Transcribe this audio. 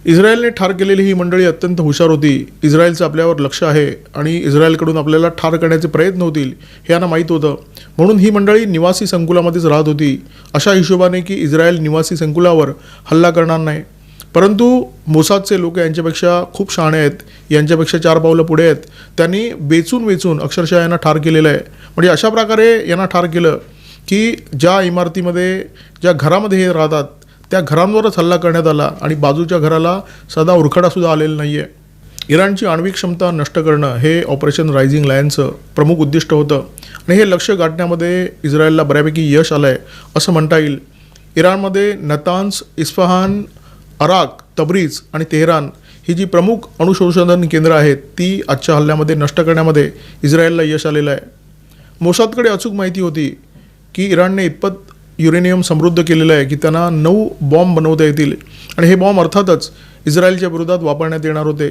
इस्रायलने ठार केलेली ही मंडळी अत्यंत हुशार होती. इस्रायलचं आपल्यावर लक्ष आहे आणि इस्रायलकडून आपल्याला ठार करण्याचे प्रयत्न होतील हे यांना माहीत होतं. म्हणून ही मंडळी निवासी संकुलामध्येच राहत होती, अशा हिशोबाने की इस्रायल निवासी संकुलावर हल्ला करणार नाही. परंतु मोसादचे लोक यांच्यापेक्षा खूप शहाणे आहेत, यांच्यापेक्षा 4 पावलं पुढे आहेत. त्यांनी वेचून वेचून अक्षरशः यांना ठार केलेलं आहे. म्हणजे अशा प्रकारे यांना ठार केलं की ज्या इमारतीमध्ये, ज्या घरामध्ये हे राहतात त्या घरांवरच हल्ला करण्यात आला आणि बाजूच्या घराला साधा उरखडासुद्धा आलेला नाही आहे. इराणची आण्विक क्षमता नष्ट करणं हे ऑपरेशन रायझिंग लायनचं प्रमुख उद्दिष्ट होतं आणि हे लक्ष्य गाठण्यामध्ये इस्रायलला बऱ्यापैकी यश आलं आहे असं म्हणता येईल. इराणमध्ये नतान्स, इस्फहान, अराक, तब्रीज आणि तेहरान ही जी प्रमुख अणुसंशोधन केंद्र आहेत ती आजच्या हल्ल्यामध्ये नष्ट करण्यामध्ये इस्रायलला यश आलेलं आहे. मोसादकडे अचूक माहिती होती की इराणने इतपत युरेनियम समृद्ध केलेलं आहे की त्यांना 9 बॉम्ब बनवता येतील आणि हे बॉम्ब अर्थातच इस्रायलच्या विरोधात वापरण्यात येणार होते.